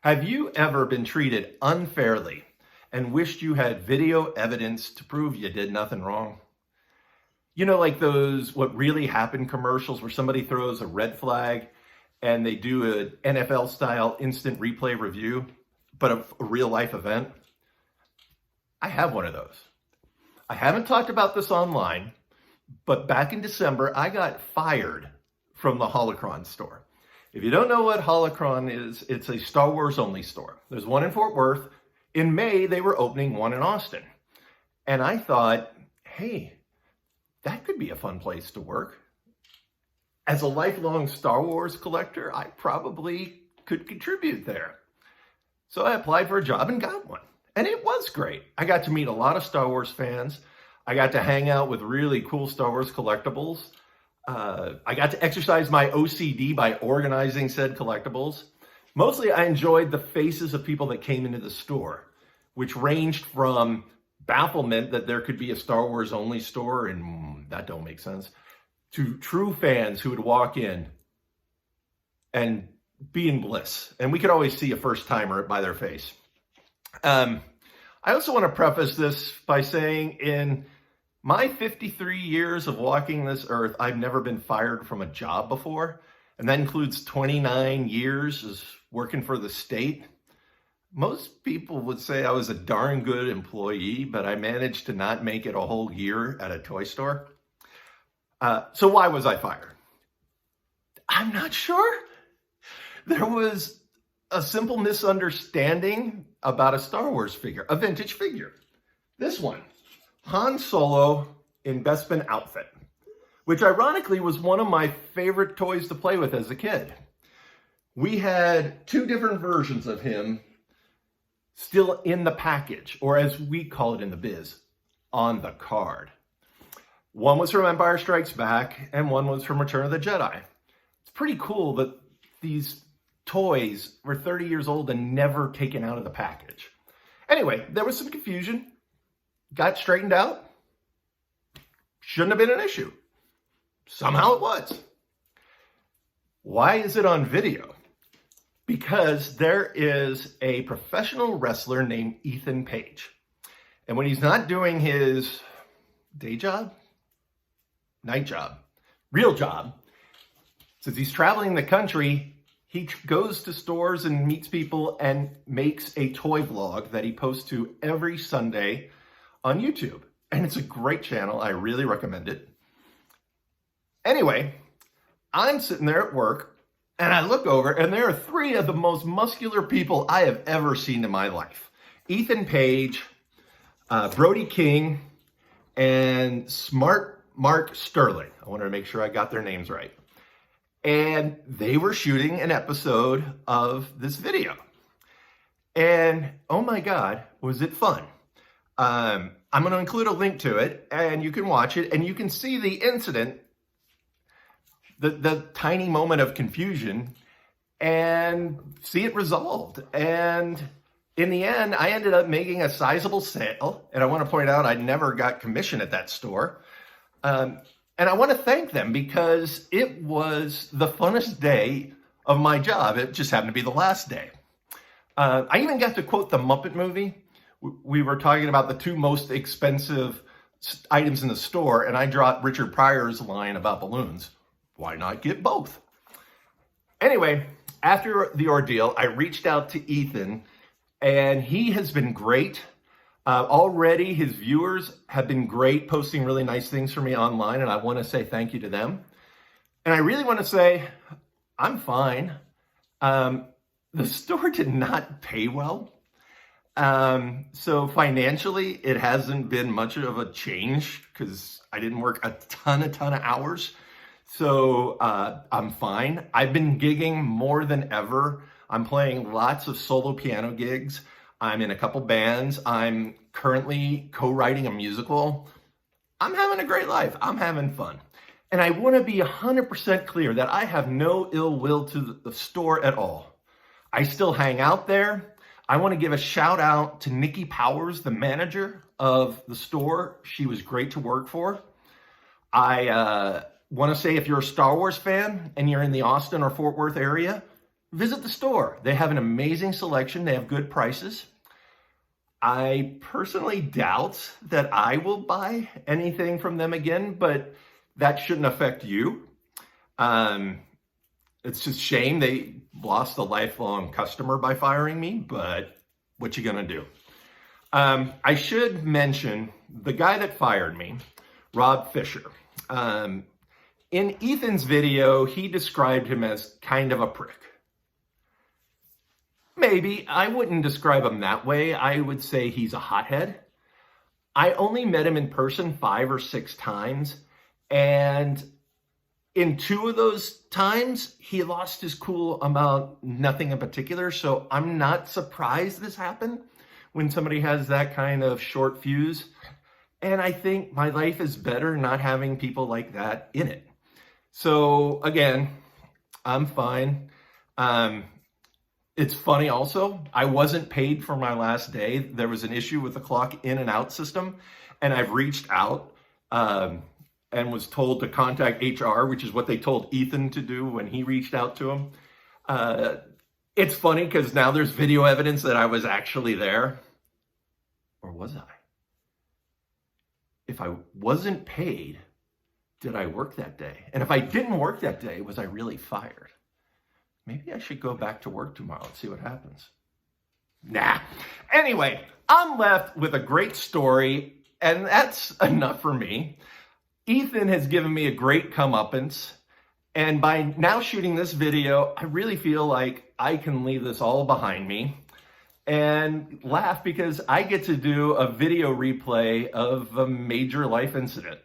Have you ever been treated unfairly and wished you had video evidence to prove you did nothing wrong? You know, like those what really happened commercials where somebody throws a red flag and they do an NFL style instant replay review, but of a real life event? I have one of those. I haven't talked about this online, but back in December, I got fired from the Holocron store. If you don't know what Holocron is, it's a Star Wars only store. There's one in Fort Worth. In May, they were opening one in Austin. And I thought, hey, that could be a fun place to work. As a lifelong Star Wars collector, I probably could contribute there. So I applied for a job and got one. And it was great. I got to meet a lot of Star Wars fans. I got to hang out with really cool Star Wars collectibles. I got to exercise my OCD by organizing said collectibles. Mostly I enjoyed the faces of people that came into the store, which ranged from bafflement that there could be a Star Wars only store and that don't make sense, to true fans who would walk in and be in bliss. And we could always see a first timer by their face. I also want to preface this by saying in my 53 years of walking this earth, I've never been fired from a job before. And that includes 29 years as working for the state. Most people would say I was a darn good employee, but I managed to not make it a whole year at a toy store. So why was I fired? I'm not sure. There was a simple misunderstanding about a Star Wars figure, a vintage figure. This one. Han Solo in Bespin outfit, which ironically was one of my favorite toys to play with as a kid. We had two different versions of him still in the package, or as we call it in the biz, on the card. One was from Empire Strikes Back, and one was from Return of the Jedi. It's pretty cool that these toys were 30 years old and never taken out of the package. Anyway, there was some confusion. Got straightened out. Shouldn't have been an issue. Somehow it was. Why is it on video? Because there is a professional wrestler named Ethan Page. And when he's not doing his day job, night job, real job, since he's traveling the country, he goes to stores and meets people and makes a toy vlog that he posts to every Sunday on YouTube. And it's a great channel. I really recommend it. Anyway, I'm sitting there at work and I look over and there are three of the most muscular people I have ever seen in my life. Ethan Page, Brody King, and Smart Mark Sterling. I wanted to make sure I got their names right. And they were shooting an episode of this video. And oh my God, was it fun. I'm going to include a link to it and you can watch it and you can see the incident, the tiny moment of confusion and see it resolved. And in the end, I ended up making a sizable sale. And I want to point out I never got commission at that store. And I want to thank them because it was the funnest day of my job. It just happened to be the last day. I even got to quote the Muppet movie. We were talking about the two most expensive items in the store, and I dropped Richard Pryor's line about balloons. Why not get both? Anyway, after the ordeal, I reached out to Ethan, and he has been great. Already, his viewers have been great, posting really nice things for me online, and I want to say thank you to them. And I really want to say, I'm fine. The store did not pay well. So financially, it hasn't been much of a change because I didn't work a ton of hours. So I'm fine. I've been gigging more than ever. I'm playing lots of solo piano gigs. I'm in a couple bands. I'm currently co-writing a musical. I'm having a great life. I'm having fun. And I want to be 100% clear that I have no ill will to the store at all. I still hang out there. I want to give a shout out to Nikki Powers, the manager of the store. She was great to work for. I want to say if you're a Star Wars fan and you're in the Austin or Fort Worth area, visit the store. They have an amazing selection. They have good prices. I personally doubt that I will buy anything from them again, but that shouldn't affect you. It's just a shame they lost a lifelong customer by firing me, but what you gonna do? I should mention the guy that fired me, Rob Fisher. In Ethan's video, he described him as kind of a prick. Maybe. I wouldn't describe him that way. I would say he's a hothead. I only met him in person 5 or 6 times, and in 2 of those times, he lost his cool about nothing in particular, so I'm not surprised this happened when somebody has that kind of short fuse. And I think my life is better not having people like that in it. So again, I'm fine. It's funny also, I wasn't paid for my last day. There was an issue with the clock in and out system, and I've reached out and was told to contact HR, which is what they told Ethan to do when he reached out to him. It's funny because now there's video evidence that I was actually there. Or was I? If I wasn't paid, did I work that day? And if I didn't work that day, was I really fired? Maybe I should go back to work tomorrow and see what happens. Nah. Anyway, I'm left with a great story, and that's enough for me. Ethan has given me a great comeuppance, and by now shooting this video, I really feel like I can leave this all behind me and laugh because I get to do a video replay of a major life incident.